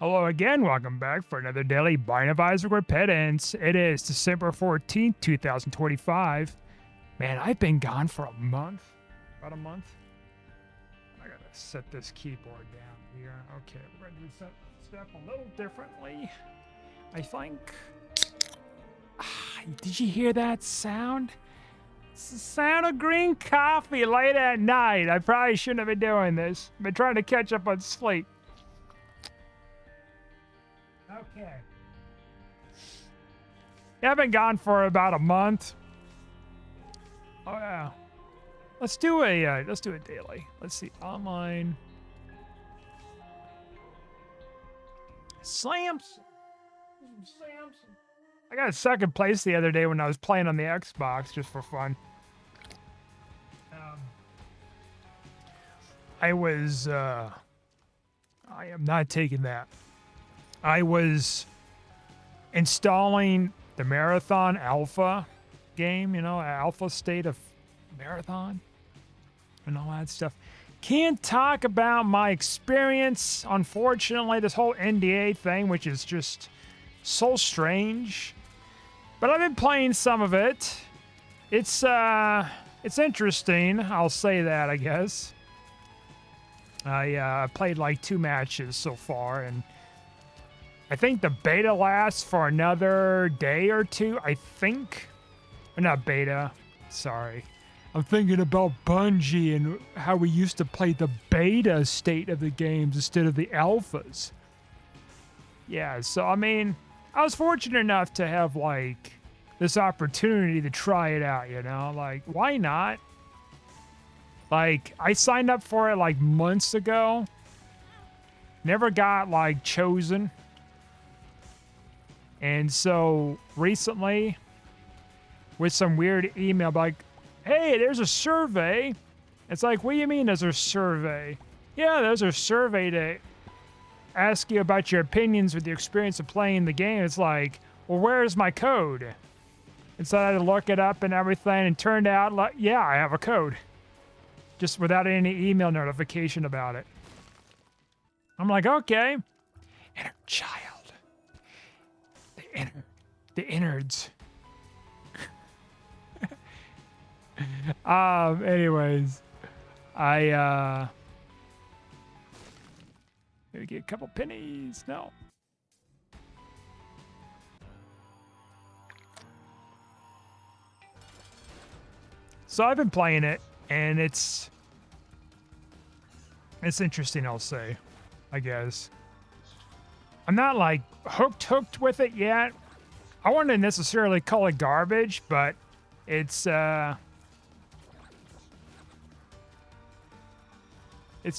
Hello again, welcome back for another daily Binding of Isaac Repentance. It is December 14th, 2025. Man, I've been gone for a month. About a month. I gotta set this keyboard down here. Okay, we're gonna do stuff a little differently. I think. Did you hear that sound? It's the sound of green coffee late at night. I probably shouldn't have been doing this. I've been trying to catch up on sleep. Okay. Yeah, I've been gone for about a month. Oh yeah. Let's do a daily. Let's see. Online. Samson. I got second place the other day when I was playing on the Xbox just for fun. I am not taking that. I was installing the Marathon Alpha game, Alpha state of Marathon and all that stuff. Can't talk about my experience, unfortunately, this whole NDA thing, which is just so strange. But I've been playing some of it. It's interesting, I'll say that, I guess. I played like 2 matches so far, and I think the beta lasts for another day or 2, I think. Or not beta, sorry. I'm thinking about Bungie and how we used to play the beta state of the games instead of the alphas. Yeah, so I mean, I was fortunate enough to have like this opportunity to try it out, like why not? Like I signed up for it like months ago. Never got like chosen. And so recently, with some weird email like, hey, there's a survey. It's like, what do you mean there's a survey? Yeah, there's a survey to ask you about your opinions with the experience of playing the game. It's like, well, where's my code? And so I had to look it up and everything, and turned out, like, yeah, I have a code. Just without any email notification about it. I'm like, okay. Inner child. The innards. Anyways, maybe get a couple pennies. No. So I've been playing it, and it's interesting, I'll say, I guess. I'm not like hooked with it yet. I wouldn't necessarily call it garbage, but it's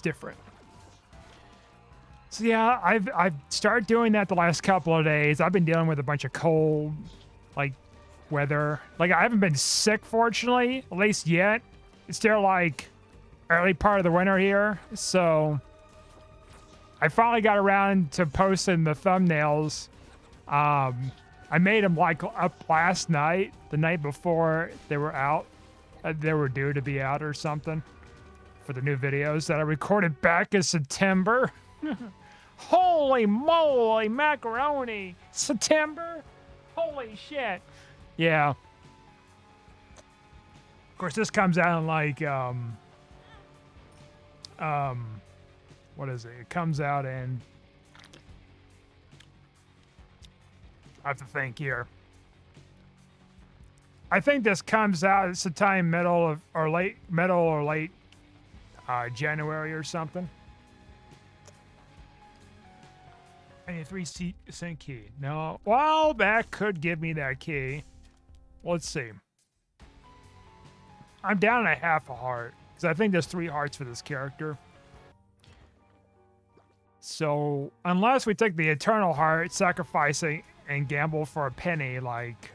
different. So yeah, I've started doing that the last couple of days. I've been dealing with a bunch of cold, like, weather. Like, I haven't been sick, fortunately, at least yet. It's still like early part of the winter here, so I finally got around to posting the thumbnails. I made them like up last night, the night before they were out. They were due to be out or something for the new videos that I recorded back in September. Holy moly, macaroni! September? Holy shit. Yeah. Of course, this comes out in like, what is it? It comes out in, I have to think here. I think this comes out, it's sometime middle or late January or something. I need a 3-cent key. No, well, that could give me that key. Let's see. I'm down a half a heart, because I think there's 3 hearts for this character. So, unless we take the Eternal Heart, sacrificing and gamble for a penny, like,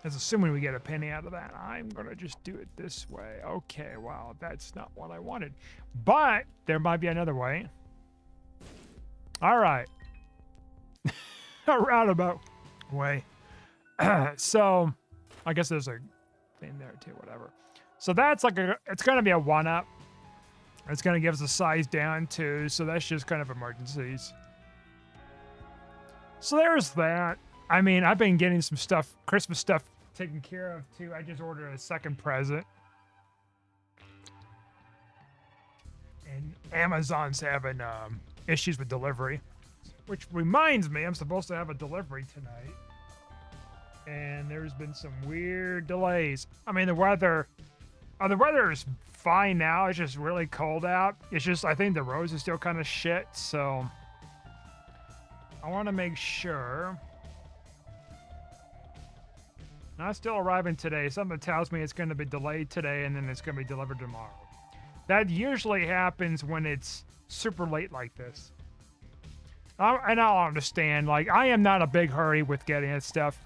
as assuming we get a penny out of that, I'm going to just do it this way. Okay, wow, that's not what I wanted. But, there might be another way. All right. A roundabout way. So, I guess there's a thing there too, whatever. So that's like it's going to be a 1-up. It's going to give us a size down too, so that's just kind of emergencies. So there's that. I mean, I've been getting some stuff, Christmas stuff taken care of too. I just ordered a second present. And Amazon's having issues with delivery. Which reminds me, I'm supposed to have a delivery tonight. And there's been some weird delays. I mean, the weather is fine now. It's just really cold out. It's just, I think the roads are still kind of shit. So I want to make sure. Not still arriving today. Something tells me it's going to be delayed today and then it's going to be delivered tomorrow. That usually happens when it's super late like this. And I'll understand. Like, I am not a big hurry with getting that stuff.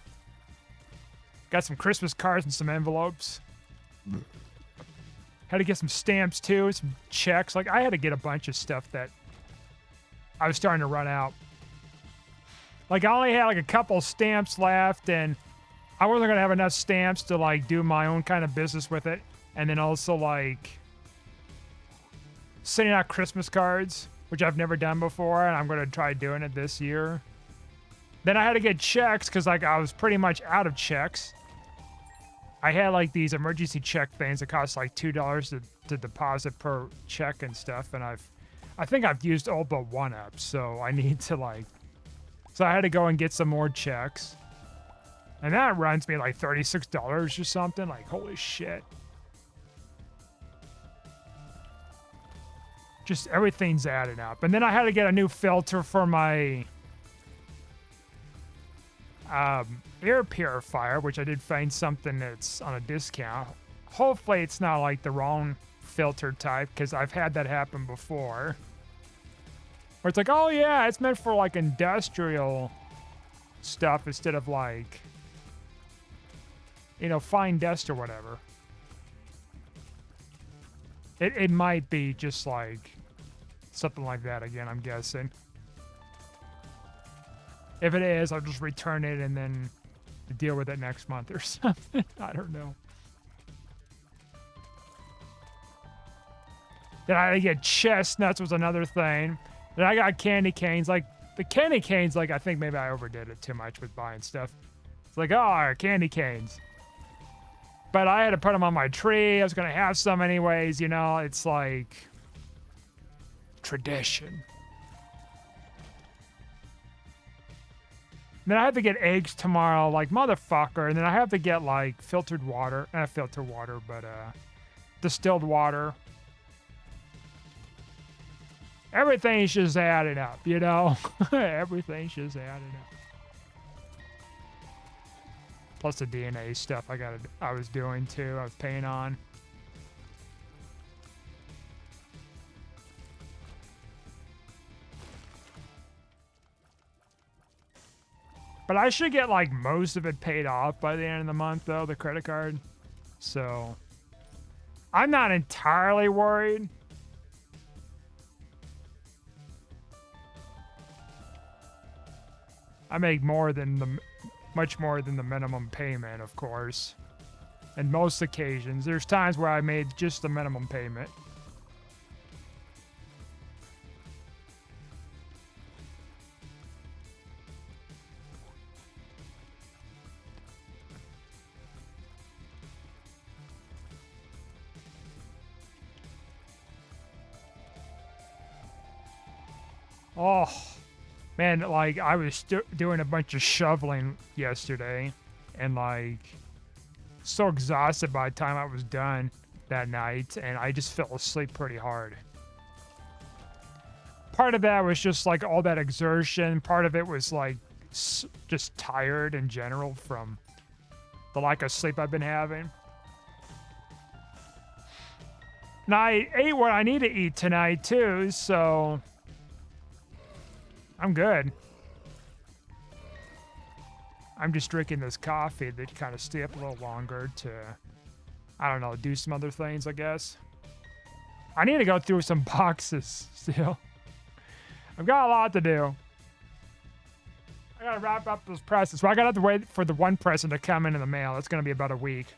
Got some Christmas cards and some envelopes. Had to get some stamps too, some checks. Like, I had to get a bunch of stuff that I was starting to run out. Like, I only had like a couple stamps left, and I wasn't gonna have enough stamps to like do my own kind of business with it. And then also like sending out Christmas cards, which I've never done before, and I'm gonna try doing it this year. Then I had to get checks because like I was pretty much out of checks. I had like these emergency check things that cost like $2 to deposit per check and stuff, and I think I've used all but one up, so I need to like, so I had to go and get some more checks, and that runs me like $36 or something. Like, holy shit! Just everything's adding up, and then I had to get a new filter for my air purifier, which I did find something that's on a discount. Hopefully it's not like the wrong filter type, because I've had that happen before. Where it's like, oh yeah, it's meant for like industrial stuff instead of like, you know, fine dust or whatever. It might be just like something like that again, I'm guessing. If it is, I'll just return it and then deal with it next month or something. I don't know. Then I had to get chestnuts was another thing. Then I got candy canes. Like, the candy canes, like, I think maybe I overdid it too much with buying stuff. It's like, oh, candy canes. But I had to put them on my tree. I was going to have some anyways, you know. It's like tradition. Then I have to get eggs tomorrow, like motherfucker. And then I have to get like filtered water. Not filtered water, but distilled water. Everything's just adding up, you know? Everything's just adding up. Plus the DNA stuff I was doing too. I was paying on. But I should get like most of it paid off by the end of the month though, the credit card. So I'm not entirely worried. I make much more than the minimum payment, of course. And most occasions, there's times where I made just the minimum payment. Oh, man, like, I was doing a bunch of shoveling yesterday, and, like, so exhausted by the time I was done that night, and I just fell asleep pretty hard. Part of that was just, like, all that exertion. Part of it was, like, just tired in general from the lack of sleep I've been having. And I ate what I need to eat tonight, too, so I'm good. I'm just drinking this coffee to kind of stay up a little longer to, I don't know, do some other things, I guess. I need to go through some boxes still. I've got a lot to do. I gotta wrap up those presents. So I gotta have to wait for the one present to come in the mail. It's gonna be about a week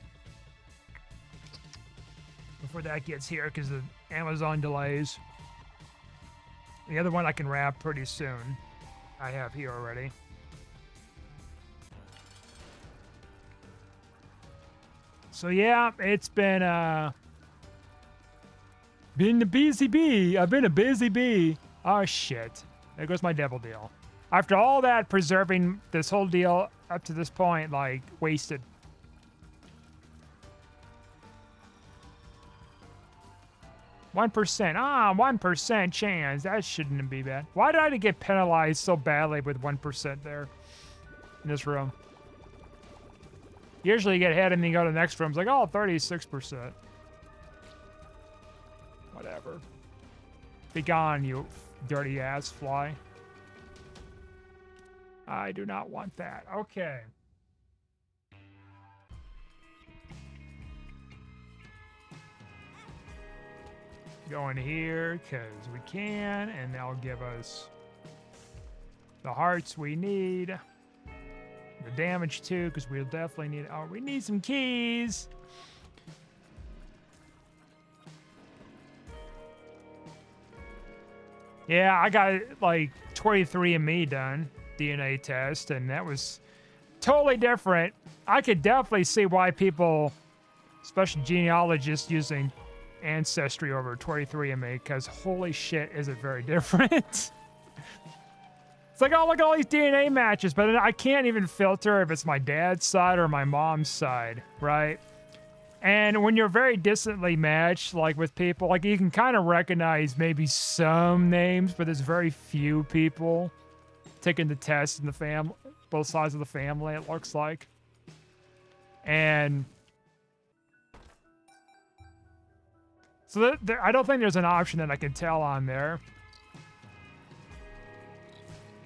before that gets here because of Amazon delays. The other one I can wrap pretty soon. I have here already. So yeah, it's been a busy bee. I've been a busy bee. Oh shit. There goes my devil deal. After all that preserving this whole deal up to this point, like, wasted. One 1% chance. That shouldn't be bad. Why did I get penalized so badly with 1% there in this room? Usually you get hit and then you go to the next room. It's like, oh, 36%. Whatever. Be gone, you dirty ass fly. I do not want that. Okay. Go in here because we can, and they'll give us the hearts we need. The damage too, because we'll definitely need. Oh, we need some keys. Yeah, I got like 23andMe done, DNA test, and that was totally different. I could definitely see why people, especially genealogists, using Ancestry over 23andMe, because holy shit, is it very different. It's like, oh, look at all these DNA matches, but I can't even filter if it's my dad's side or my mom's side, right? And when you're very distantly matched, like with people, like you can kind of recognize maybe some names, but there's very few people taking the test in the family, both sides of the family, it looks like. And so I don't think there's an option that I can tell on there.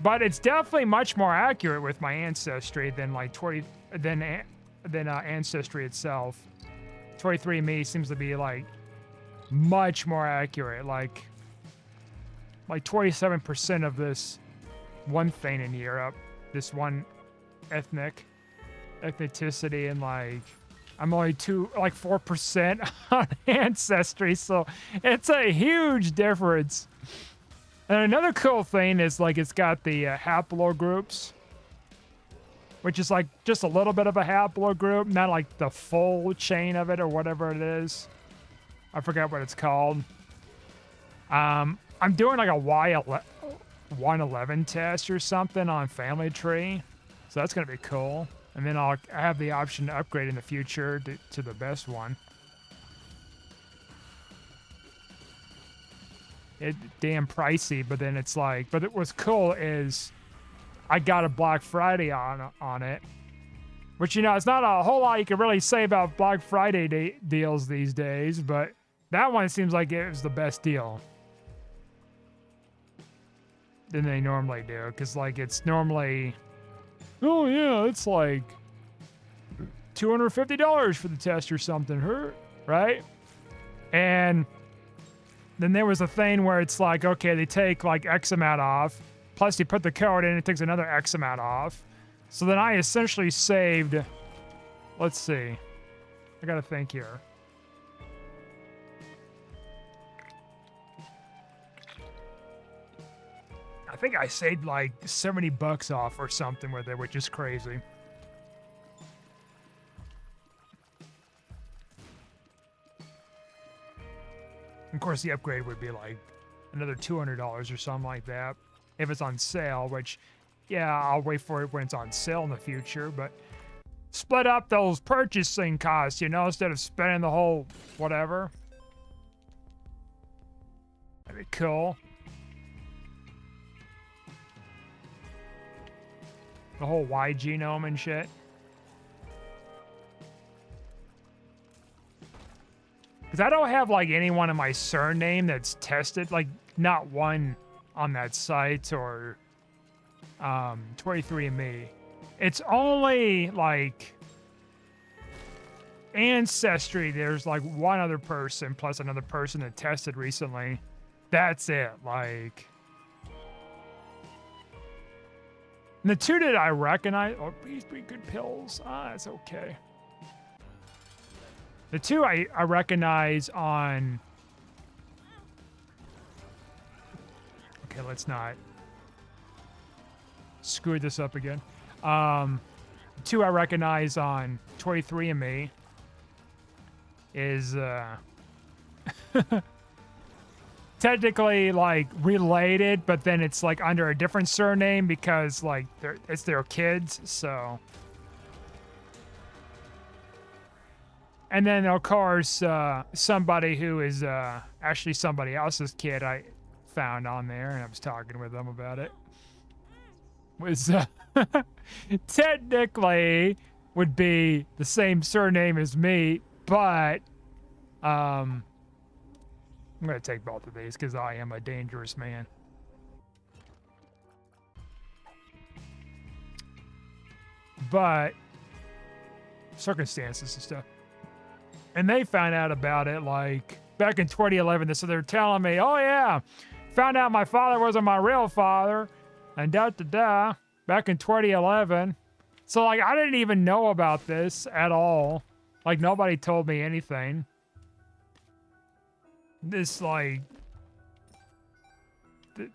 But it's definitely much more accurate with my Ancestry than like Ancestry itself. 23andMe seems to be like much more accurate. Like 27% of this one thing in Europe, this one ethnicity, and like I'm only 4% on Ancestry, so it's a huge difference. And another cool thing is like it's got the haplogroups, which is like just a little bit of a haplogroup, not like the full chain of it or whatever it is. I forgot what it's called. I'm doing like a Y111 test or something on Family Tree, so that's gonna be cool. And then I have the option to upgrade in the future to the best one. It's damn pricey, but then it's like, but what's cool is I got a Black Friday on it, which, you know, it's not a whole lot you can really say about Black Friday deals these days, but that one seems like it was the best deal than they normally do, because like it's normally, oh yeah, it's like $250 for the test or something, right? And then there was a thing where it's like, okay, they take like X amount off, plus you put the code in, it takes another X amount off. So then I essentially saved, let's see, I gotta think here. I think I saved like 70 bucks off or something with it, which is crazy. Of course, the upgrade would be like another $200 or something like that if it's on sale, which, yeah, I'll wait for it when it's on sale in the future, but split up those purchasing costs, you know, instead of spending the whole whatever. That'd be cool. The whole Y genome and shit. Because I don't have like anyone in my surname that's tested, like not one on that site or 23andMe. It's only like Ancestry. There's like one other person plus another person that tested recently. That's it. Like, and the two that I recognize, oh, please be good pills. That's okay. The two I recognize on, okay, let's not screw this up again. Two I recognize on 23andMe is technically like related, but then it's like under a different surname because like it's their kids. So, and then of course somebody who is actually somebody else's kid I found on there, and I was talking with them about it. Was technically would be the same surname as me, but I'm gonna take both of these because I am a dangerous man. But circumstances and stuff. And they found out about it like back in 2011. So they're telling me, oh yeah, found out my father wasn't my real father, and back in 2011. So like I didn't even know about this at all. Like nobody told me anything. This like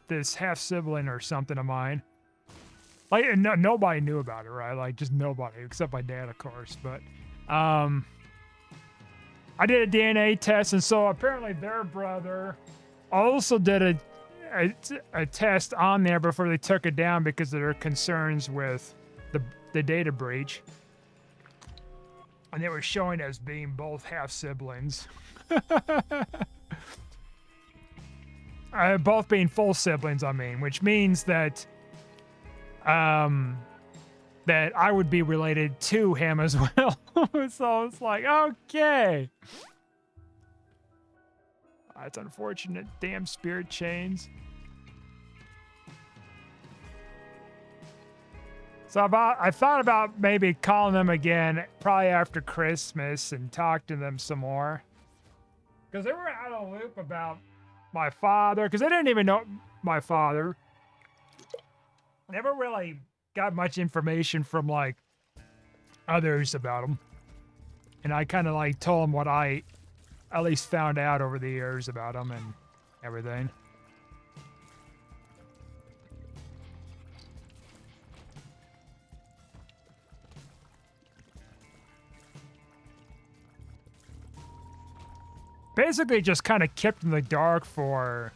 this half sibling or something of mine. Like nobody knew about it, right? Like just nobody except my dad, of course. But I did a DNA test, and so apparently their brother also did a test on there before they took it down because of their concerns with the data breach. And they were showing as being both half siblings. Both being full siblings, I mean, which means that that I would be related to him as well. So it's like, okay. That's unfortunate. Damn spirit chains. So I thought about maybe calling them again probably after Christmas and talk to them some more. Because they were out of the loop about my father, because they didn't even know my father. Never really got much information from like others about him. And I kind of like told them what I at least found out over the years about him and everything. Basically just kind of kept in the dark for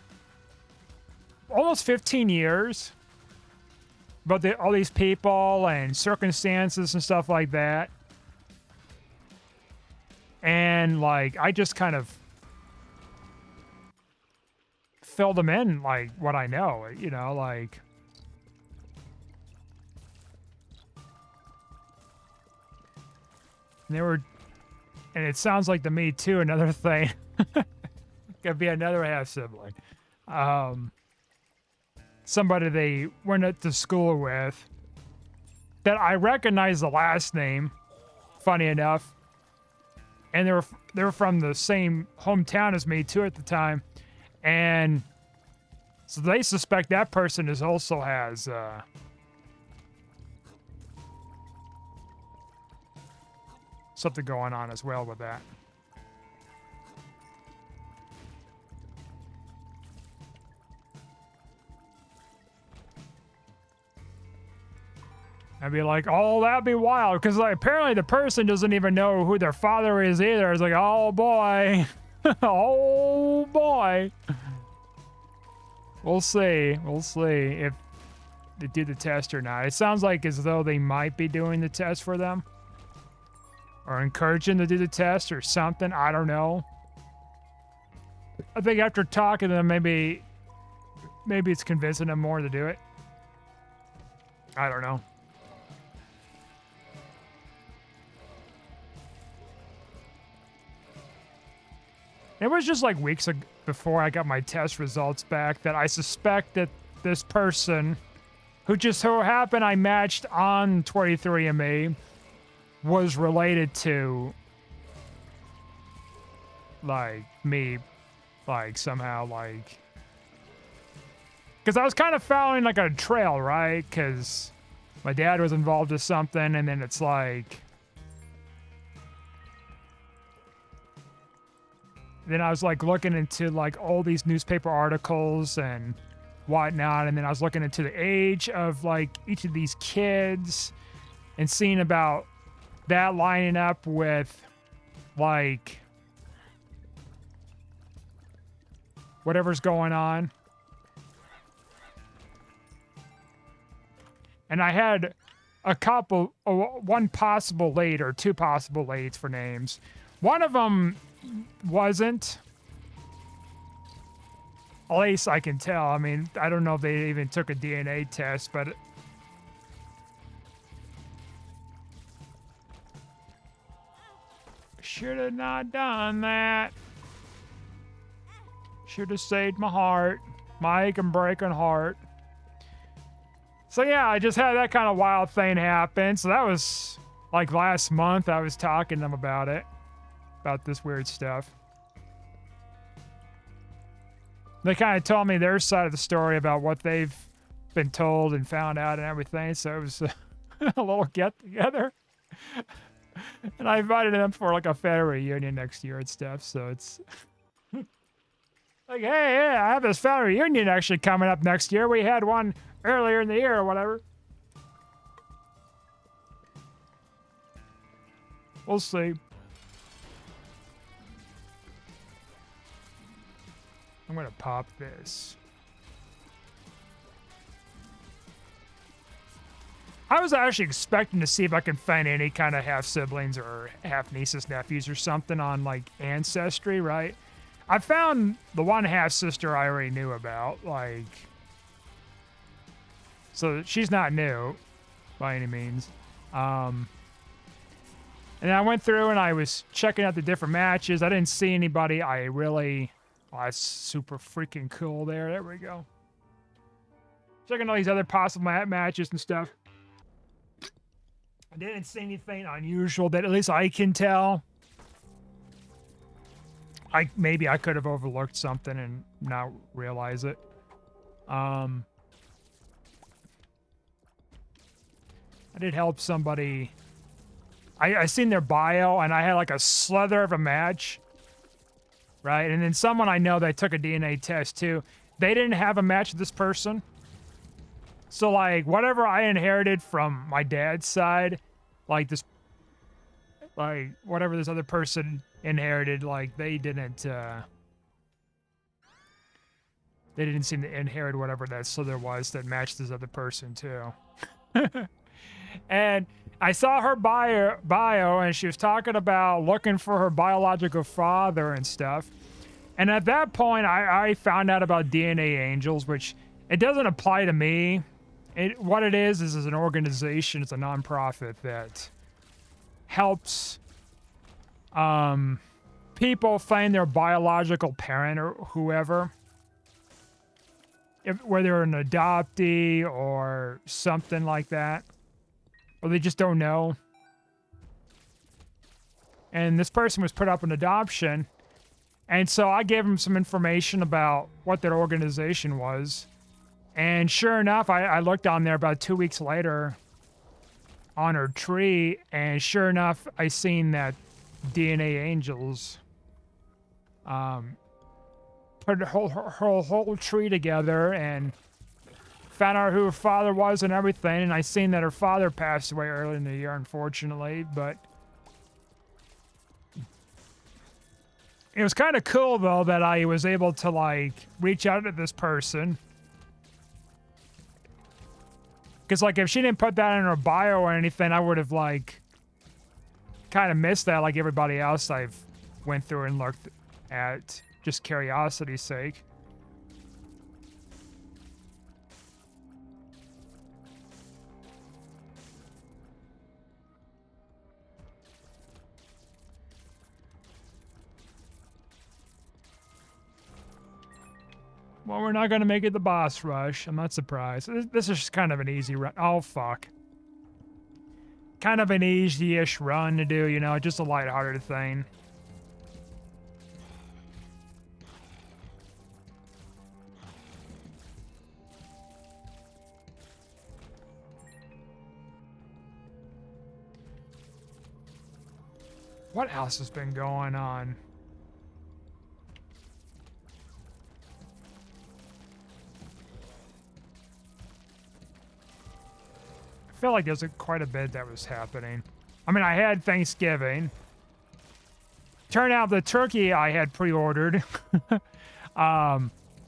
almost 15 years. But all these people and circumstances and stuff like that. And like, I just kind of filled them in, like what I know, you know, like. And it sounds like to me too, another thing. Could be another half sibling. Somebody they went to school with that I recognize the last name, funny enough. And they were from the same hometown as me too at the time. And so they suspect that person also has something going on as well with that. I'd be like, oh, that'd be wild. Because like, apparently the person doesn't even know who their father is either. It's like, oh, boy. Oh, boy. We'll see. We'll see if they do the test or not. It sounds like as though they might be doing the test for them. Or encouraging to do the test or something. I don't know. I think after talking to them, maybe it's convincing them more to do it. I don't know. It was just like weeks before I got my test results back that I suspect that this person, who just so happened I matched on 23andMe, was related to, like, me, like, somehow, like... Because I was kind of following, like, a trail, right? Because my dad was involved with something, and then it's like... Then I was like looking into like all these newspaper articles and whatnot. And then I was looking into the age of like each of these kids and seeing about that lining up with like whatever's going on. And I had a couple, one possible late or two possible lates for names. One of them wasn't. At least I can tell. I mean, I don't know if they even took a DNA test, but should have not done that. Should have saved my heart. My aching, breaking heart. So yeah, I just had that kind of wild thing happen. So that was like last month. I was talking to them about it. About this weird stuff. They kind of told me their side of the story about what they've been told and found out and everything. So it was a little get together. And I invited them for like a family reunion next year and stuff. So it's like, hey, I have this family reunion actually coming up next year. We had one earlier in the year or whatever. We'll see. I'm gonna pop this. I was actually expecting to see if I can find any kind of half siblings or half nieces, nephews or something on like Ancestry, right? I found the one half sister I already knew about, like, so she's not new by any means. And I went through and I was checking out the different matches. I didn't see anybody I really, oh, that's super freaking cool there. There we go. Checking all these other possible matches and stuff. I didn't see anything unusual that at least I can tell. Maybe I could have overlooked something and not realize it. I did help somebody. I seen their bio and I had like a slither of a match, right? And then someone I know that took a DNA test too. They didn't have a match with this person. So like whatever I inherited from my dad's side, like this, like whatever this other person inherited, like they didn't seem to inherit whatever that slither was that matched this other person too. And I saw her bio and she was talking about looking for her biological father and stuff. And at that point, I found out about DNA Angels, which it doesn't apply to me. What it is an organization. It's a nonprofit that helps people find their biological parent or whoever. Whether an adoptee or something like that. Or they just don't know. And this person was put up in adoption. And so I gave him some information about what their organization was. And sure enough, I looked on there about 2 weeks later on her tree. And sure enough, I seen that DNA Angels put her whole tree together and found out who her father was and everything, and I seen that her father passed away early in the year, unfortunately, but it was kind of cool, though, that I was able to, like, reach out to this person. Because, like, if she didn't put that in her bio or anything, I would have, like, kind of missed that like everybody else I've went through and looked at, just curiosity's sake. Well, we're not going to make it the boss rush. I'm not surprised. This is just kind of an easy run. Oh, fuck. Kind of an easy-ish run to do, you know, just a lighthearted thing. What else has been going on? I feel like there's quite a bit that was happening. I mean, I had Thanksgiving. Turned out the turkey I had pre-ordered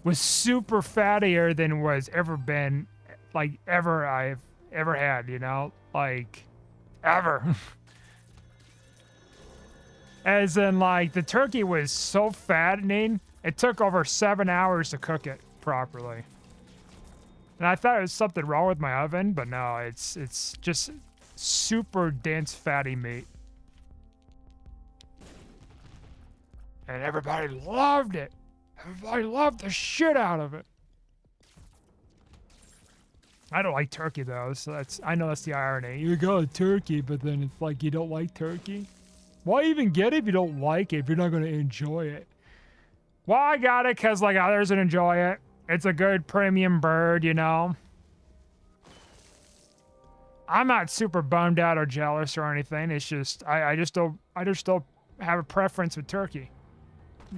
was super fattier than was ever been, like I've ever had, you know, like ever. As in, like, the turkey was so fattening, it took over 7 hours to cook it properly. And I thought it was something wrong with my oven, but no, it's just super dense fatty meat. And everybody loved it. Everybody loved the shit out of it. I don't like turkey though, so I know that's the irony. You got a turkey, but then it's like you don't like turkey. Why even get it if you don't like it, if you're not going to enjoy it? Well, I got it because, like, others would enjoy it. It's a good premium bird, you know? I'm not super bummed out or jealous or anything. It's just, I just don't have a preference with turkey.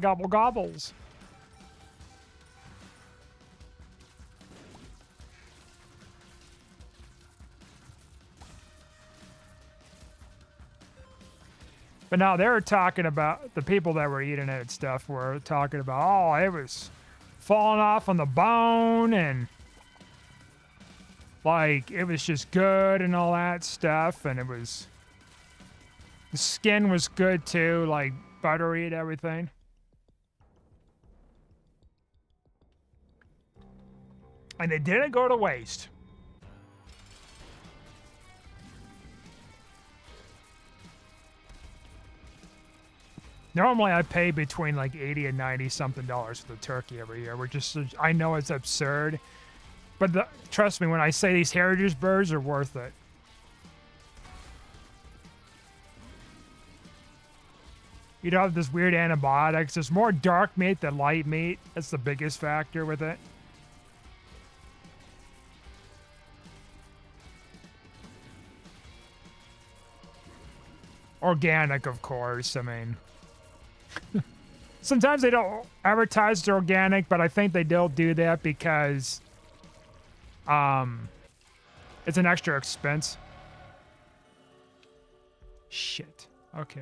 Gobble gobbles. But now they were talking about, the people that were eating it and stuff were talking about, oh, it was falling off on the bone and like it was just good and all that stuff. And the skin was good too, like buttery and everything. And it didn't go to waste. Normally I pay between like 80 and 90 something dollars for the turkey every year. I know it's absurd, but trust me when I say these heritage birds are worth it. You don't have this weird antibiotics. There's more dark meat than light meat. That's the biggest factor with it. Organic, of course. I mean, sometimes they don't advertise they're organic, but I think they don't do that because it's an extra expense. Shit. Okay.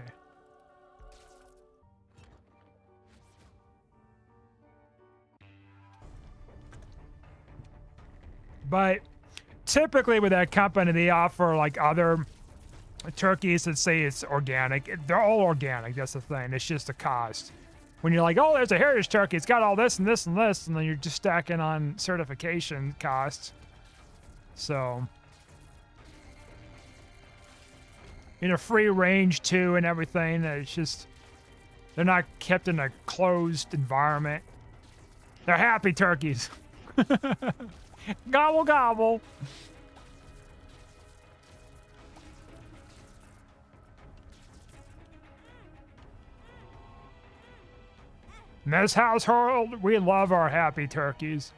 But typically with that company, they offer like other turkeys that say it's organic. They're all organic. That's the thing. It's just the cost. When you're like, oh, there's a heritage turkey. It's got all this and this and this. And then you're just stacking on certification costs. So, you know, free range too and everything. It's just, they're not kept in a closed environment. They're happy turkeys. Gobble, gobble. In this household, we love our happy turkeys.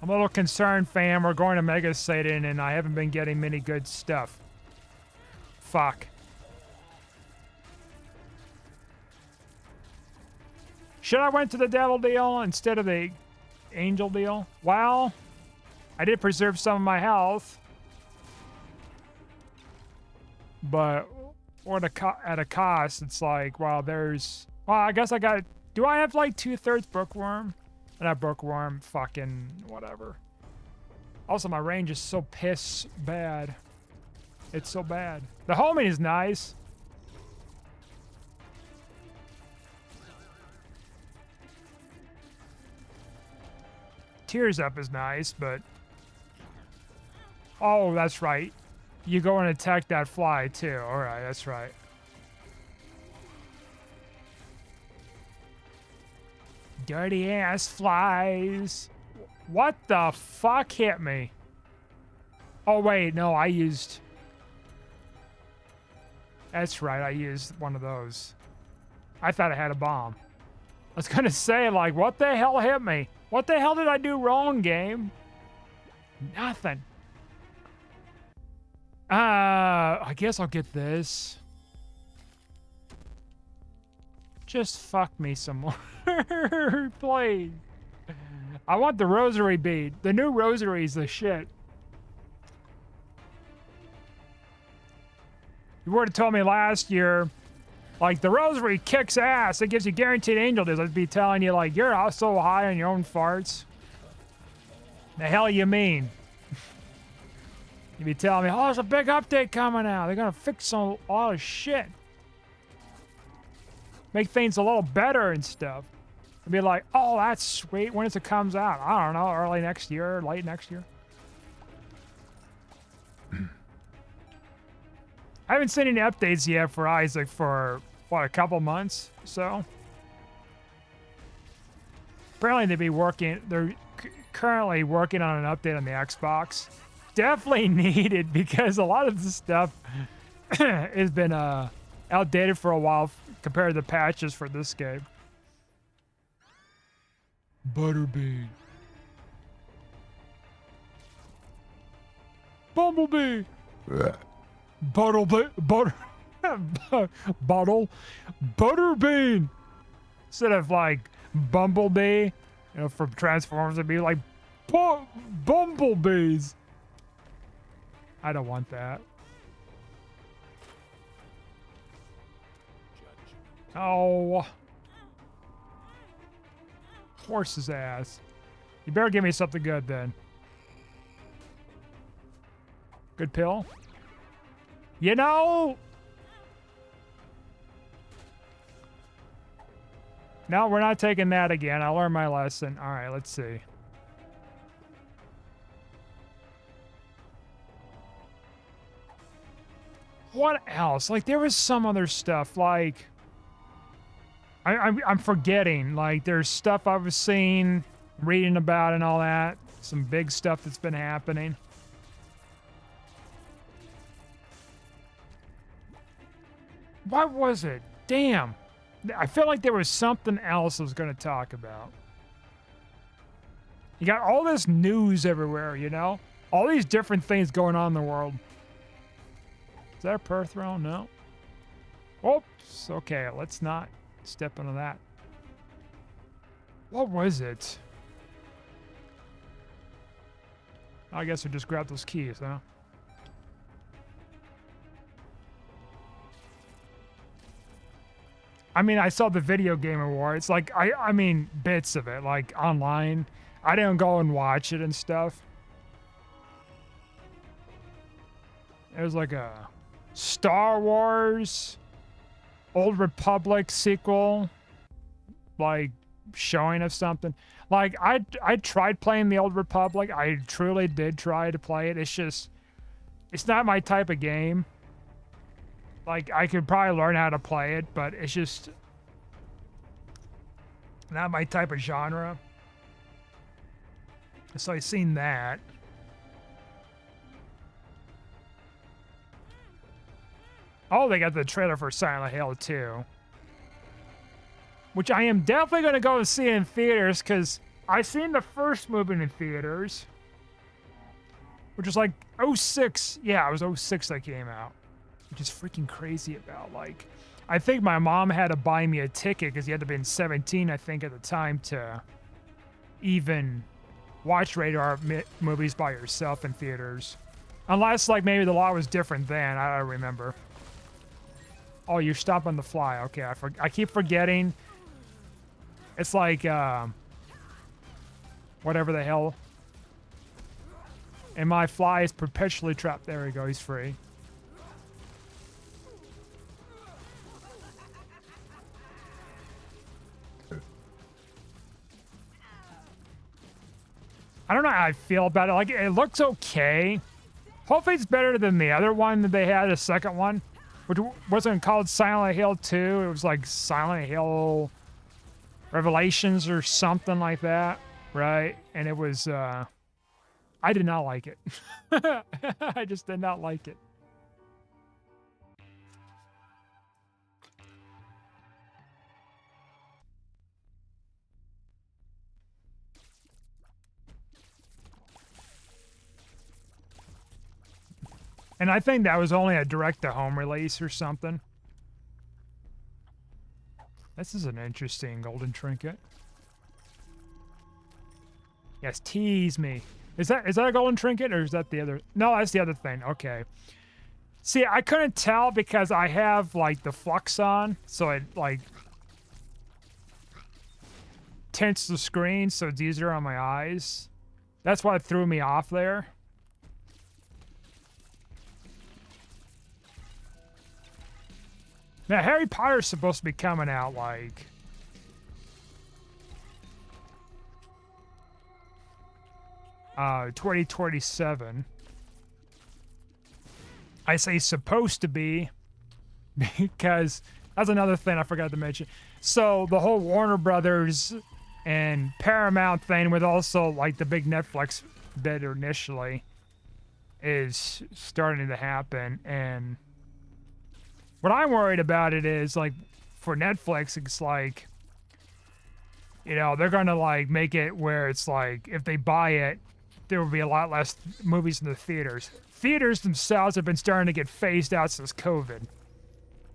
I'm a little concerned, fam. We're going to Mega Satan, and I haven't been getting many good stuff. Fuck. Should I went to the devil deal instead of the angel deal? Well, I did preserve some of my health. But at a cost, it's like, well, I guess I got, do I have like 2/3 bookworm? Not bookworm, fucking whatever. Also, my range is so piss bad. It's so bad. The homing is nice. Tears up is nice, but... Oh, that's right. You go and attack that fly, too. Alright, that's right. Dirty ass flies. What the fuck hit me? Oh, wait, no, I used... That's right, I used one of those. I thought I had a bomb. I was gonna say, like, what the hell hit me? What the hell did I do wrong, game? Nothing. I guess I'll get this. Just fuck me some more, please. I want the rosary bead. The new rosary is the shit. You would have told me last year, like, the rosary kicks ass. It gives you guaranteed angel deals. I'd be telling you, like, you're all so high on your own farts. The hell you mean? You'd be telling me, oh, there's a big update coming out. They're going to fix a lot of shit. Make things a little better and stuff. I'd be like, oh, that's sweet. When it comes out? I don't know. Early next year, late next year. I haven't seen any updates yet for Isaac for, what, a couple months? So. Apparently they're currently working on an update on the Xbox. Definitely needed because a lot of the stuff has been outdated for a while compared to the patches for this game. Butterbean. Bumblebee. Butterbean. Instead of like Bumblebee, you know, from Transformers, it'd be like bumblebees. I don't want that. Oh. Horse's ass. You better give me something good then. Good pill? You know! No, we're not taking that again. I learned my lesson. Alright, let's see. What else? Like, there was some other stuff, like... I'm forgetting. Like, there's stuff I was seeing, reading about and all that. Some big stuff that's been happening. What was it? Damn. I feel like there was something else I was going to talk about. You got all this news everywhere, you know? All these different things going on in the world. Is that a Perth throne? No. Oops. Okay, let's not step into that. What was it? I guess we just grab those keys, huh? I mean, I saw the video game awards. Like, I mean, bits of it, like, online. I didn't go and watch it and stuff. It was like a Star Wars Old Republic sequel, like, showing of something. Like, I tried playing the Old Republic. I truly did try to play it. It's just, it's not my type of game. Like, I could probably learn how to play it, but it's just not my type of genre. So I seen that. Oh, they got the trailer for Silent Hill 2. Which I am definitely going to go and see in theaters, because I seen the first movie in theaters. Which was like 06. Yeah, it was 06 that came out. Which is freaking crazy about. Like, I think my mom had to buy me a ticket because you had to be 17, I think, at the time to even watch rated R movies by yourself in theaters. Unless, like, maybe the law was different then. I don't remember. Oh, you're stopping the fly. Okay, I keep forgetting. It's like, whatever the hell. And my fly is perpetually trapped. There we go, he's free. I don't know how I feel about it. Like, it looks okay. Hopefully it's better than the other one that they had, the second one. Which wasn't called Silent Hill 2. It was like Silent Hill Revelations or something like that. Right? And it was, I did not like it. I just did not like it. And I think that was only a direct-to-home release or something. This is an interesting golden trinket. Yes, tease me. Is that a golden trinket or is that the other? No, that's the other thing. Okay. See, I couldn't tell because I have like the flux on, so it like tints the screen so it's easier on my eyes. That's what threw me off there. Now, Harry Potter's supposed to be coming out like 2027. I say supposed to be because that's another thing I forgot to mention. So the whole Warner Brothers and Paramount thing with also like the big Netflix bid initially is starting to happen. And what I'm worried about it is like for Netflix, it's like, you know, they're going to like make it where it's like if they buy it, there will be a lot less movies in the theaters. Theaters themselves have been starting to get phased out since COVID.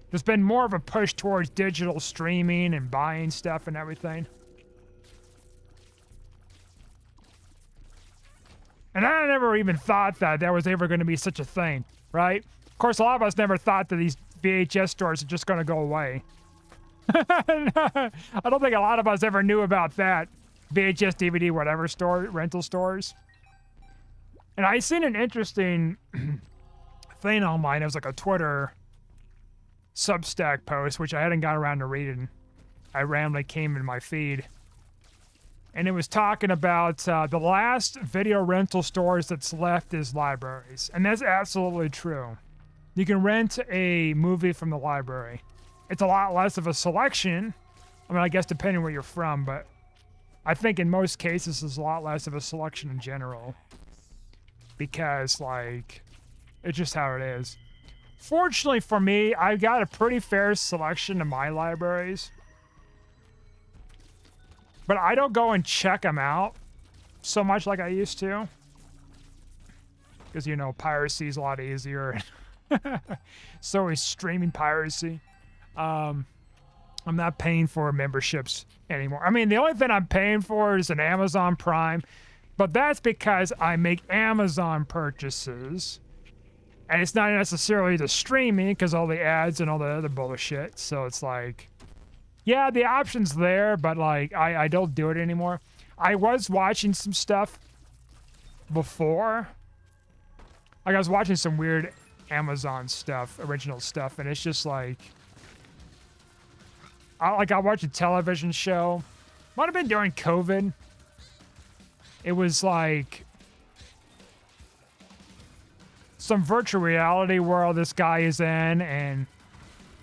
There's been more of a push towards digital streaming and buying stuff and everything. And I never even thought that there was ever going to be such a thing, right? Of course, a lot of us never thought that these VHS stores are just going to go away. I don't think a lot of us ever knew about that. VHS, DVD, whatever store, rental stores. And I seen an interesting thing online. It was like a Twitter Substack post, which I hadn't got around to reading. I randomly came in my feed. And it was talking about the last video rental stores that's left is libraries. And that's absolutely true. You can rent a movie from the library. It's a lot less of a selection. I mean, I guess depending where you're from, but I think in most cases there's a lot less of a selection in general. Because, like, it's just how it is. Fortunately for me, I've got a pretty fair selection of my libraries. But I don't go and check them out so much like I used to. Because, you know, piracy is a lot easier. So is streaming piracy. I'm not paying for memberships anymore. I mean, the only thing I'm paying for is an Amazon Prime. But that's because I make Amazon purchases. And it's not necessarily the streaming because all the ads and all the other bullshit. So it's like, yeah, the option's there, but like I don't do it anymore. I was watching some stuff before. Like I was watching some weird Amazon stuff, original stuff, and it's just like I watched a television show. Might have been during COVID. It was like some virtual reality world this guy is in, and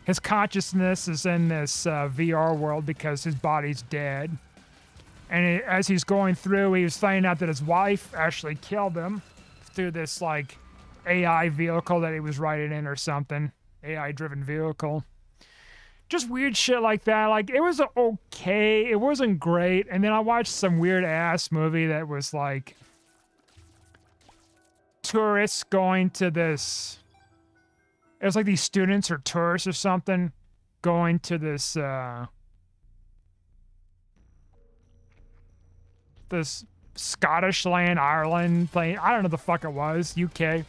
his consciousness is in this VR world because his body's dead. And as he's going through, he was finding out that his wife actually killed him through this like AI vehicle that he was riding in or something. AI-driven vehicle. Just weird shit like that. Like, it was okay. It wasn't great. And then I watched some weird-ass movie that was like tourists going to this... It was like these students or tourists or something going to this this Scottish land, Ireland thing. I don't know what the fuck it was. UK.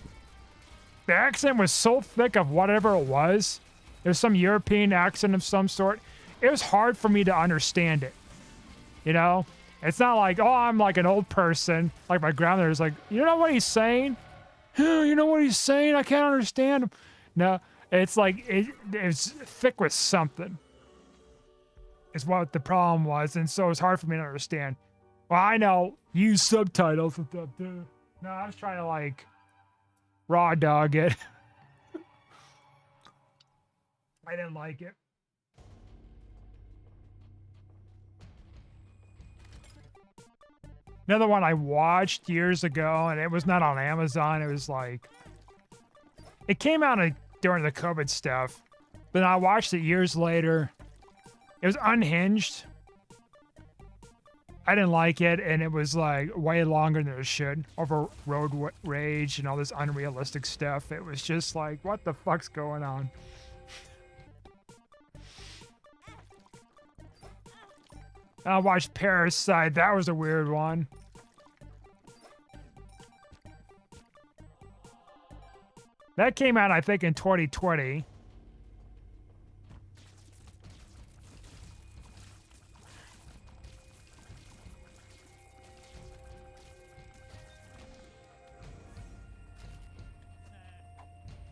The accent was so thick of whatever it was. It was some European accent of some sort. It was hard for me to understand it. You know? It's not like, oh, I'm like an old person. Like my grandmother's like, you know what he's saying? You know what he's saying? I can't understand him. No, it's like, it's thick with something. Is what the problem was. And so it's hard for me to understand. Well, I know. Use subtitles and stuff too. No, I was trying to like raw dog it. I didn't like it. Another one I watched years ago, and it was not on Amazon. It was like, it came out during the COVID stuff, but I watched it years later. It was Unhinged. I didn't like it, and it was like way longer than it should. Over road rage and all this unrealistic stuff. It was just like, what the fuck's going on? I watched Parasite. That was a weird one. That came out, I think, in 2020.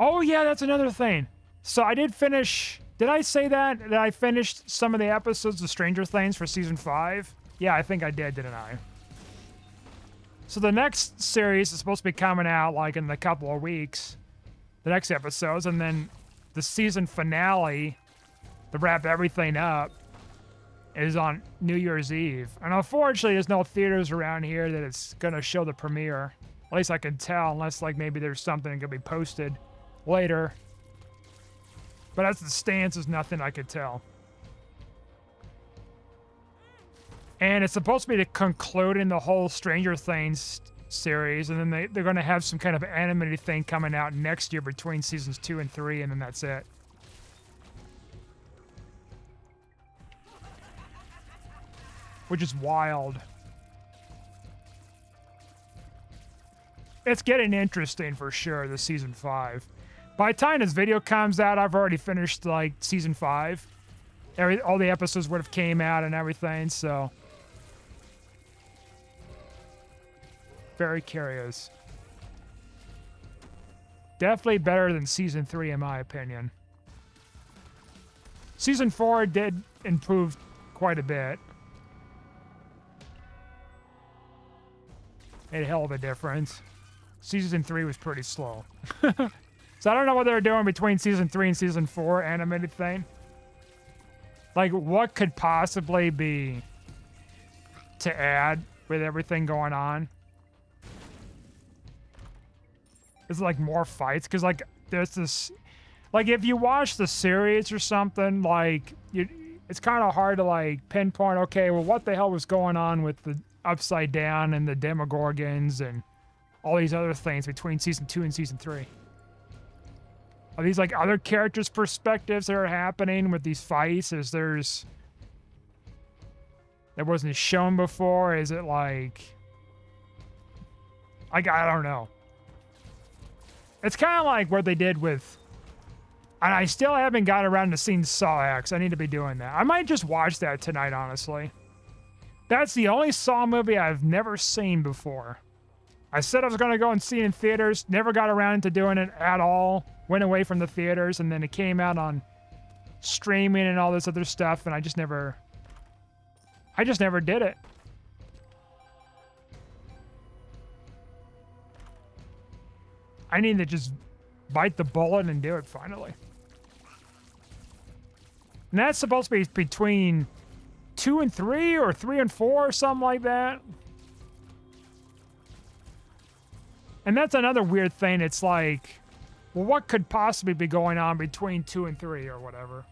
Oh, yeah, that's another thing. So I did finish... Did I say that? That I finished some of the episodes of Stranger Things for Season 5? Yeah, I think I did, didn't I? So the next series is supposed to be coming out, like, in a couple of weeks. The next episodes, and then the season finale, to wrap everything up, is on New Year's Eve. And unfortunately, there's no theaters around here that it's going to show the premiere. At least I can tell, unless, like, maybe there's something that could be posted later. But as the stance, there's nothing I could tell. And it's supposed to be the concluding the whole Stranger Things series, and then they're going to have some kind of animated thing coming out next year between seasons 2 and 3, and then that's it. Which is wild. It's getting interesting for sure, this season 5. By the time this video comes out, I've already finished, like, season 5. All the episodes would have came out and everything, so... Very curious. Definitely better than season 3, in my opinion. Season 4 did improve quite a bit. Made a hell of a difference. Season 3 was pretty slow. So I don't know what they're doing between season 3 and season 4 animated thing. Like, what could possibly be to add with everything going on? Is it like more fights? Because, like, there's this... Like, if you watch the series or something, like, it's kind of hard to, like, pinpoint, okay, well, what the hell was going on with the Upside Down and the Demogorgons and all these other things between season 2 and season 3? Are these, like, other characters' perspectives that are happening with these fights? That wasn't shown before? Is it, like... I don't know. It's kind of like what they did with... And I still haven't got around to seeing Saw X. I need to be doing that. I might just watch that tonight, honestly. That's the only Saw movie I've never seen before. I said I was going to go and see it in theaters. Never got around to doing it at all. Went away from the theaters, and then it came out on streaming and all this other stuff, and I just never did it. I need to just bite the bullet and do it finally. And that's supposed to be between 2 and 3 or 3 and 4 or something like that. And that's another weird thing. It's like, well, what could possibly be going on between 2 and 3 or whatever?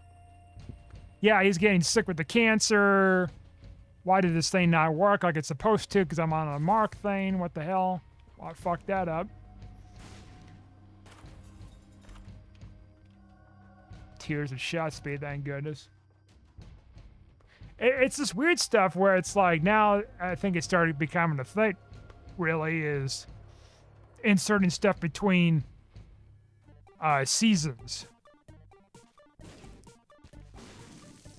Yeah, he's getting sick with the cancer. Why did this thing not work like it's supposed to? Because I'm on a mark thing. What the hell? Well, I fucked that up. Tears at shot speed, thank goodness. It's this weird stuff where it's like, now I think it started becoming a thing, really, is inserting stuff between seasons.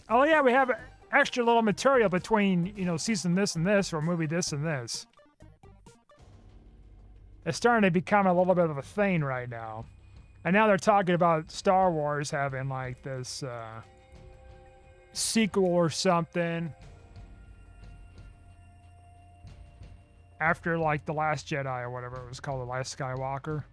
Oh yeah, we have extra little material between, you know, season this and this, or movie this and this. It's starting to become a little bit of a thing right now. And now they're talking about Star Wars having, like, this sequel or something after, like, The Last Jedi or whatever it was called, The Last Skywalker.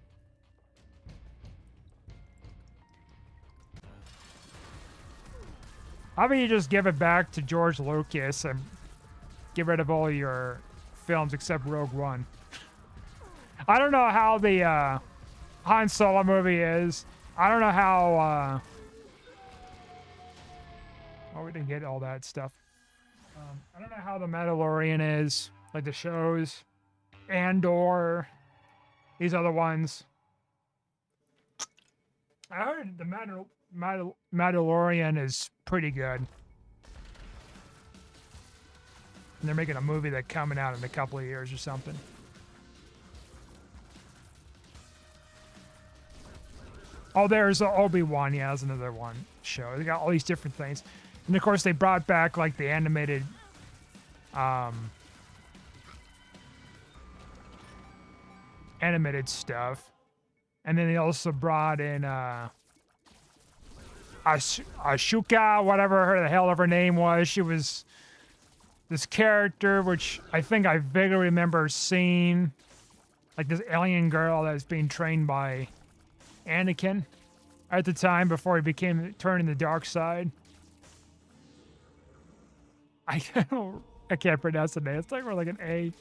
How about you just give it back to George Lucas and get rid of all your films except Rogue One? I don't know how the Han Solo movie is. I don't know how... Oh, we didn't get all that stuff. I don't know how the Mandalorian is. Like the shows. Andor. These other ones. I heard the Mandalorian is pretty good. And they're making a movie that's coming out in a couple of years or something. Oh, there's Obi-Wan. Yeah, that's another one show. They got all these different things. And of course, they brought back like the animated animated stuff. And then they also brought in Ashuka, whatever the hell of her name was. She was this character, which I think I vaguely remember seeing, like this alien girl that's being trained by Anakin at the time before he became turning the dark side. I can't pronounce the name. It's like more like an A.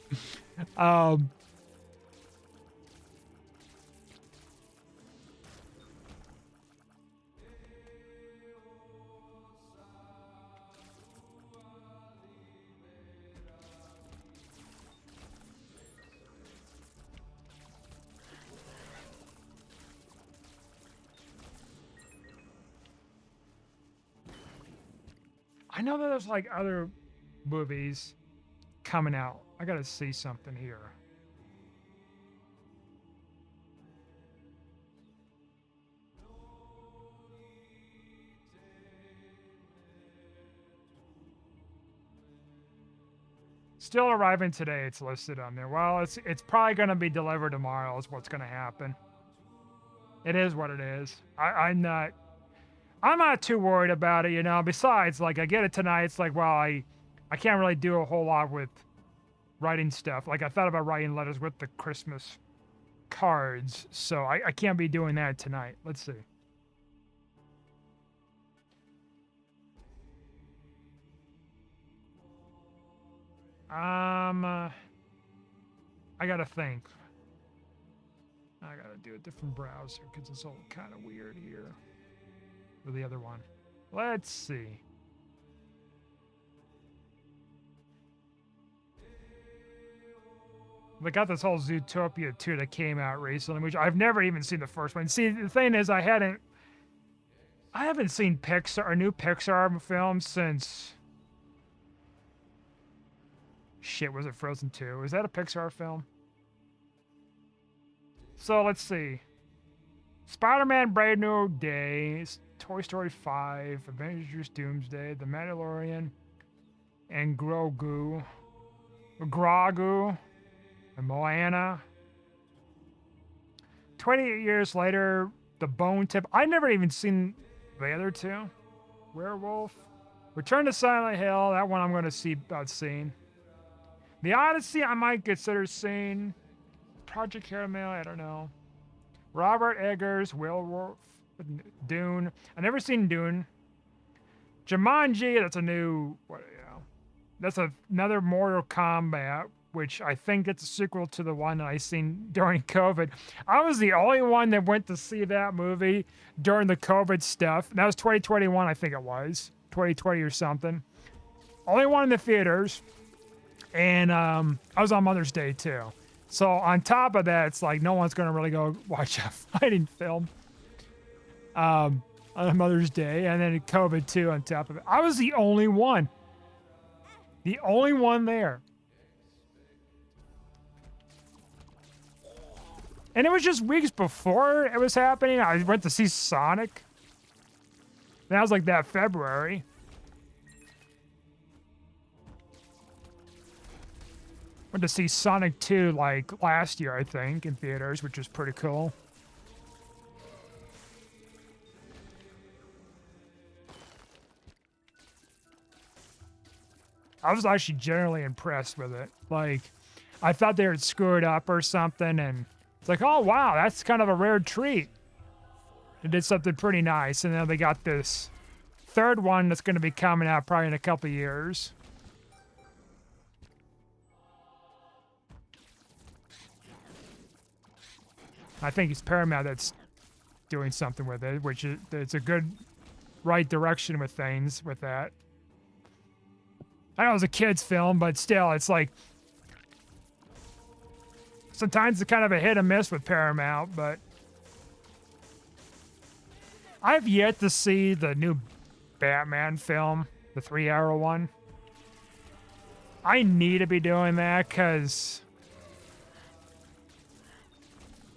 I know that there's like other movies coming out. I gotta see something here. Still arriving today, it's listed on there. Well, it's probably gonna be delivered tomorrow is what's gonna happen. It is what it is. I'm not too worried about it, you know. Besides, like I get it tonight, it's like, well, I can't really do a whole lot with writing stuff. Like I thought about writing letters with the Christmas cards, so I can't be doing that tonight. Let's see. I gotta think. I gotta do a different browser because it's all kind of weird here. With the other one. Let's see. They got this whole Zootopia 2 that came out recently, which I've never even seen the first one. See, the thing is, I haven't seen a new Pixar film since. Shit, was it Frozen 2? Is that a Pixar film? So let's see. Spider-Man Brave New Day, Toy Story 5, Avengers Doomsday, The Mandalorian, and Grogu, and Moana. 28 years later, The Bone Tip. I've never even seen the other two. Werewolf. Return to Silent Hill. That one I'm going to see about seeing. The Odyssey I might consider seeing. Project Hail Mary, I don't know. Robert Eggers, Werewolf, Dune. I've never seen Dune. Jumanji, that's a new, that's another Mortal Kombat, which I think it's a sequel to the one that I seen during COVID. I was the only one that went to see that movie during the COVID stuff. That was 2021, I think it was. 2020 or something. Only one in the theaters. And I was on Mother's Day too. So on top of that, it's like no one's going to really go watch a fighting film on Mother's Day. And then COVID too on top of it. I was the only one. The only one there. And it was just weeks before it was happening. I went to see Sonic. That was like that February. Went to see Sonic 2 like last year, I think, in theaters, which was pretty cool. I was actually generally impressed with it. Like, I thought they had screwed up or something, and it's like, oh, wow, that's kind of a rare treat. They did something pretty nice, and then they got this third one that's going to be coming out probably in a couple of years. I think it's Paramount that's doing something with it, which is it's a good right direction with things with that. I know it was a kid's film, but still, it's like sometimes it's kind of a hit and miss with Paramount, but I've yet to see the new Batman film, the 3-hour one. I need to be doing that because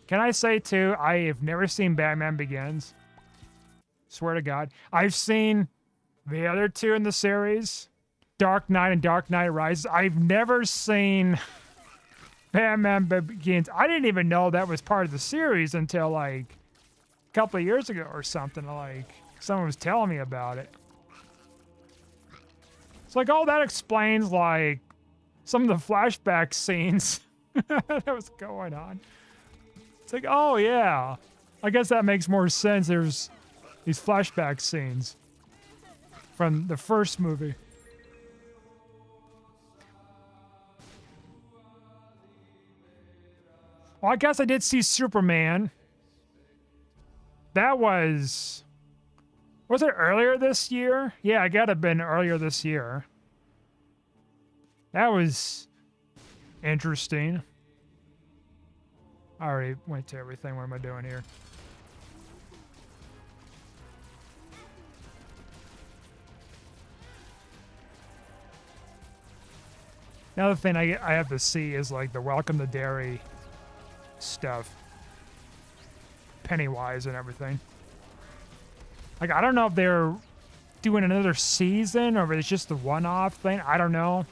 Can I say too, I have never seen Batman Begins. Swear to God. I've seen the other two in the series, Dark Knight and Dark Knight Rises. I've never seen Batman Begins. I didn't even know that was part of the series until like a couple of years ago or something. Like someone was telling me about it. It's like, oh, that explains like some of the flashback scenes that was going on. It's like, oh yeah, I guess that makes more sense. There's these flashback scenes from the first movie. Well, I guess I did see Superman. That was it earlier this year? Yeah, it gotta have been earlier this year. That was interesting. I already went to everything. What am I doing here? Another thing I have to see is like the Welcome to Derry stuff. Pennywise and everything. Like, I don't know if they're doing another season or if it's just the one-off thing. I don't know.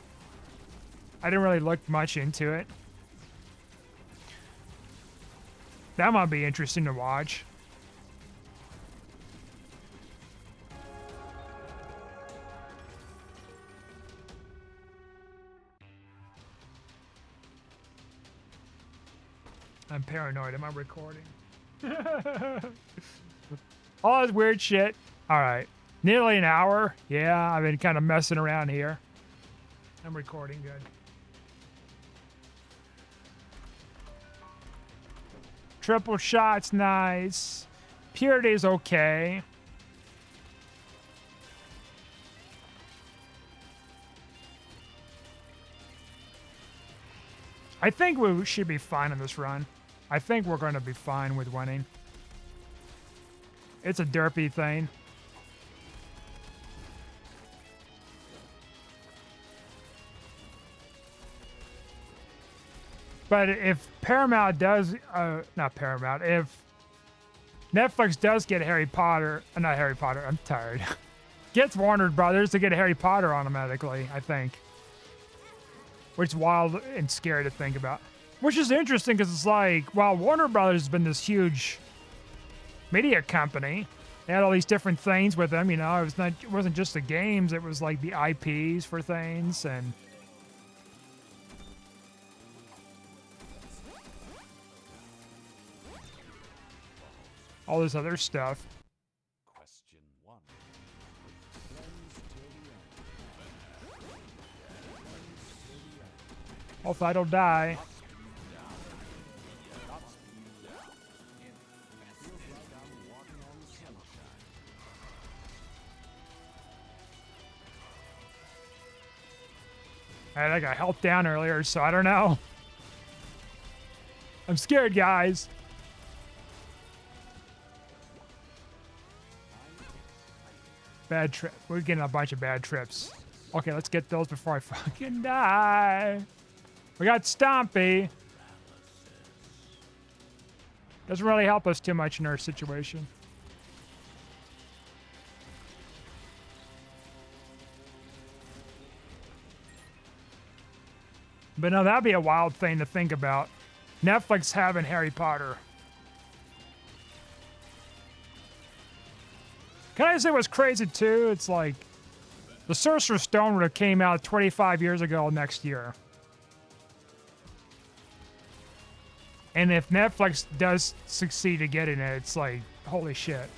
I didn't really look much into it. That might be interesting to watch. I'm paranoid. Am I recording? All this weird shit. All right. Nearly an hour. Yeah, I've been kind of messing around here. I'm recording good. Triple shots, nice. Purity's okay. I think we should be fine on this run. I think we're going to be fine with winning. It's a derpy thing. But if Paramount does, not Paramount, if Netflix does get Harry Potter, not Harry Potter, I'm tired, gets Warner Brothers to get Harry Potter automatically, I think. Which is wild and scary to think about. Which is interesting because it's like, well, Warner Brothers has been this huge media company. They had all these different things with them, you know. It wasn't just the games, it was like the IPs for things and all this other stuff. Question 1. Hope I don't die. I got helped down earlier, so I don't know. I'm scared, guys. Bad trip. We're getting a bunch of bad trips. Okay, let's get those before I fucking die. We got Stompy. Doesn't really help us too much in our situation. But no, that'd be a wild thing to think about. Netflix having Harry Potter. Can I say what's crazy too? It's like the Sorcerer's Stone would have came out 25 years ago next year. And if Netflix does succeed at getting it, it's like, holy shit.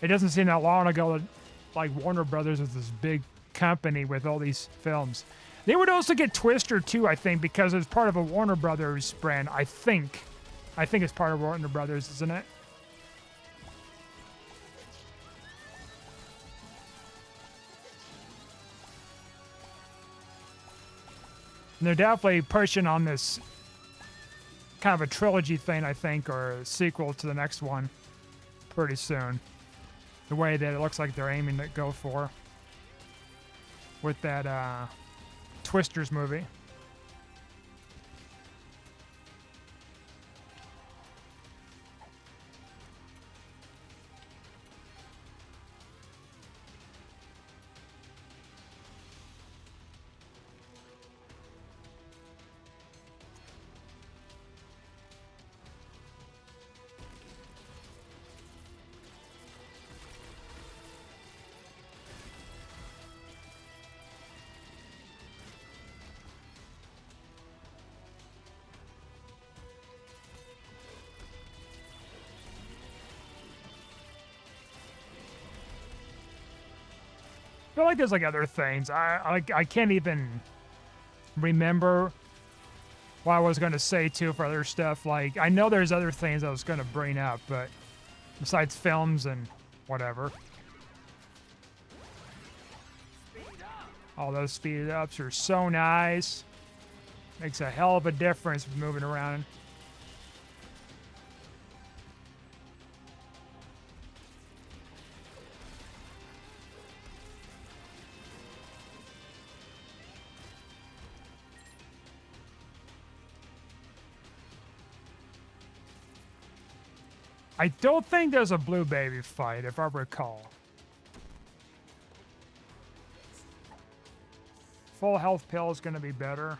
It doesn't seem that long ago that like Warner Brothers was this big company with all these films. They would also get Twister too, I think, because it's part of a Warner Brothers brand. I think it's part of Warner Brothers, isn't it? And they're definitely pushing on this kind of a trilogy thing, I think, or a sequel to the next one pretty soon. The way that it looks like they're aiming to go for with that Twisters movie. feel like there's like other things. I can't even remember what I was going to say too for other stuff. Like, I know there's other things I was going to bring up, but besides films and whatever. All those speed ups are so nice. Makes a hell of a difference with moving around. I don't think there's a blue baby fight, if I recall. Full health pill is going to be better.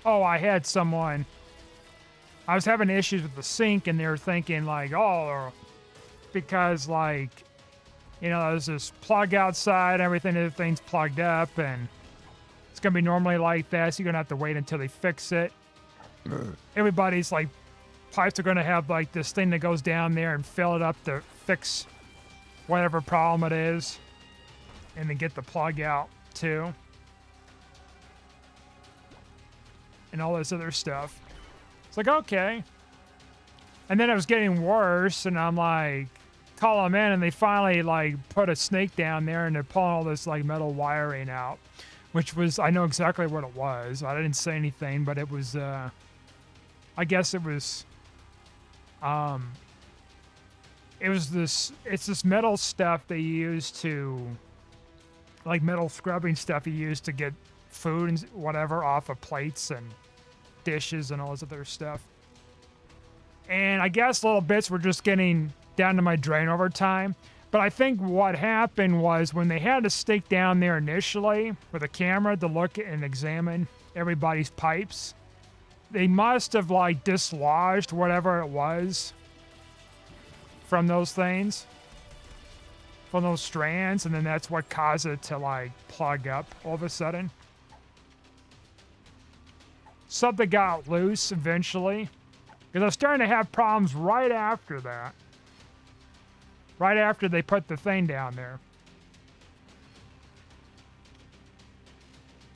Oh, I had someone. I was having issues with the sink, and they were thinking, like, oh, because, like, you know, there's this plug outside, everything's plugged up, and it's going to be normally like that, so you're going to have to wait until they fix it. Everybody's, like, pipes are going to have, like, this thing that goes down there and fill it up to fix whatever problem it is, and then get the plug out, too. And all this other stuff. It's like, okay. And then it was getting worse, and I'm like, call them in, and they finally, like, put a snake down there, and they're pulling all this, like, metal wiring out, which was, I know exactly what it was. I didn't say anything, but it was, I guess it was this metal stuff they use to, like, metal scrubbing stuff you use to get food and whatever off of plates and dishes and all this other stuff. And I guess little bits were just getting down to my drain over time. But I think what happened was when they had to stick down there initially with a camera to look and examine everybody's pipes, they must have, like, dislodged whatever it was from those things, from those strands, and then that's what caused it to, like, plug up all of a sudden. Something got loose eventually, because I was starting to have problems right after that. Right after they put the thing down there.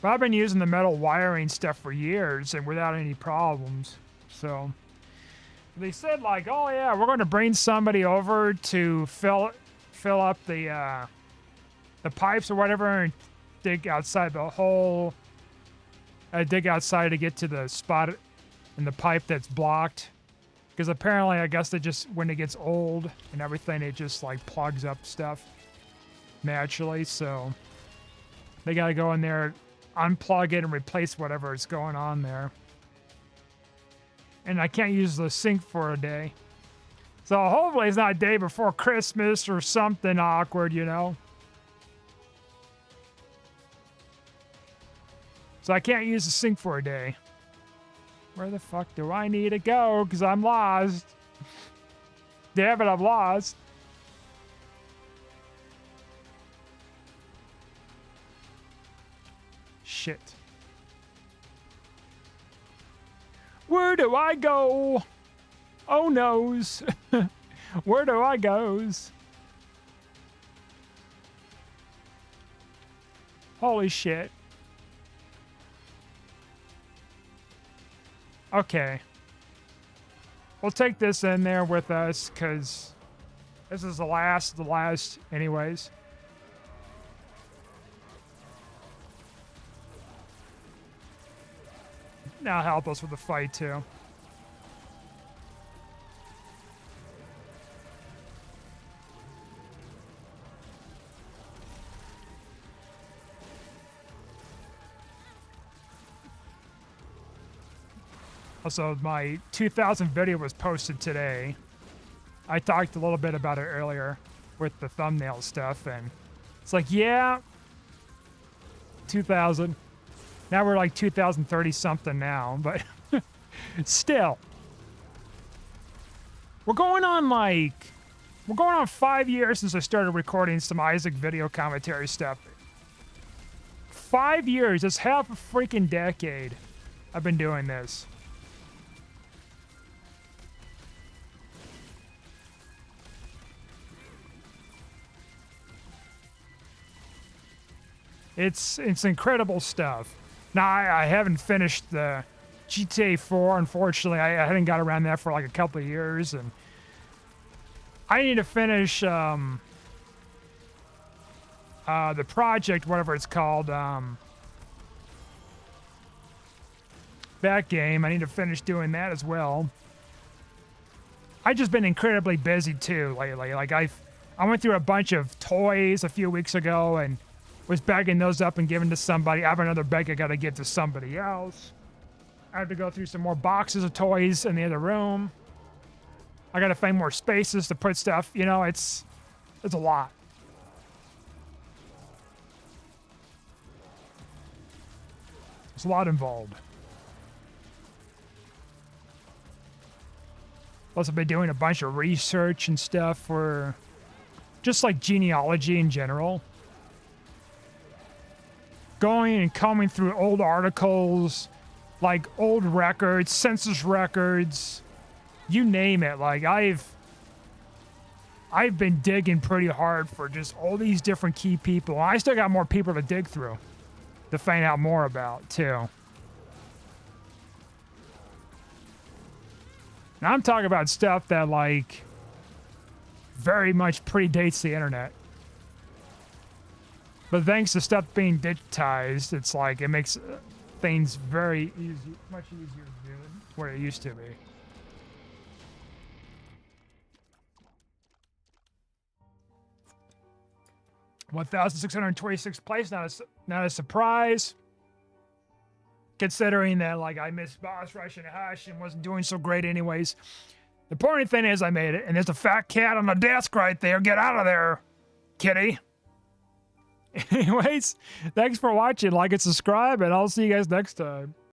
But I've been using the metal wiring stuff for years and without any problems. So they said, like, oh yeah, we're going to bring somebody over to fill up the pipes or whatever and dig outside the hole. Dig outside to get to the spot in the pipe that's blocked. Because apparently, I guess when it gets old and everything, it just, like, plugs up stuff naturally. So they got to go in there, unplug it, and replace whatever is going on there. And I can't use the sink for a day. So hopefully it's not a day before Christmas or something awkward, you know? So I can't use the sink for a day. Where the fuck do I need to go? Because I'm lost. Damn it, I'm lost. Shit. Where do I go? Oh noes. Where do I goes? Holy shit. Okay. We'll take this in there with us, because this is the last anyways. Now help us with the fight, too. Also, my 2000 video was posted today. I talked a little bit about it earlier with the thumbnail stuff, and it's like, yeah, 2000. Now we're like 2030 something now, but still. We're going on 5 years since I started recording some Isaac video commentary stuff. 5 years, it's half a freaking decade I've been doing this. It's incredible stuff. Now I haven't finished the GTA 4. Unfortunately, I hadn't got around that for like a couple of years, and I need to finish the project, whatever it's called. That game. I need to finish doing that as well. I've just been incredibly busy too lately. Like I went through a bunch of toys a few weeks ago and was bagging those up and giving to somebody. I have another bag I got to give to somebody else. I have to go through some more boxes of toys in the other room. I got to find more spaces to put stuff. You know, it's a lot. There's a lot involved. Plus, I've been doing a bunch of research and stuff for just like genealogy in general. Going and combing through old articles, like old records, census records, you name it. Like I've been digging pretty hard for just all these different key people. I still got more people to dig through to find out more about too. Now I'm talking about stuff that like very much predates the internet. But thanks to stuff being digitized, it's like it makes things very easy, much easier to do than what it used to be. (1,626 place, not a surprise. Considering that like I missed Boss Rush and Hush and wasn't doing so great anyways. The important thing is I made it, and there's a fat cat on the desk right there. Get out of there, kitty. Anyways, thanks for watching. Like and subscribe, and I'll see you guys next time.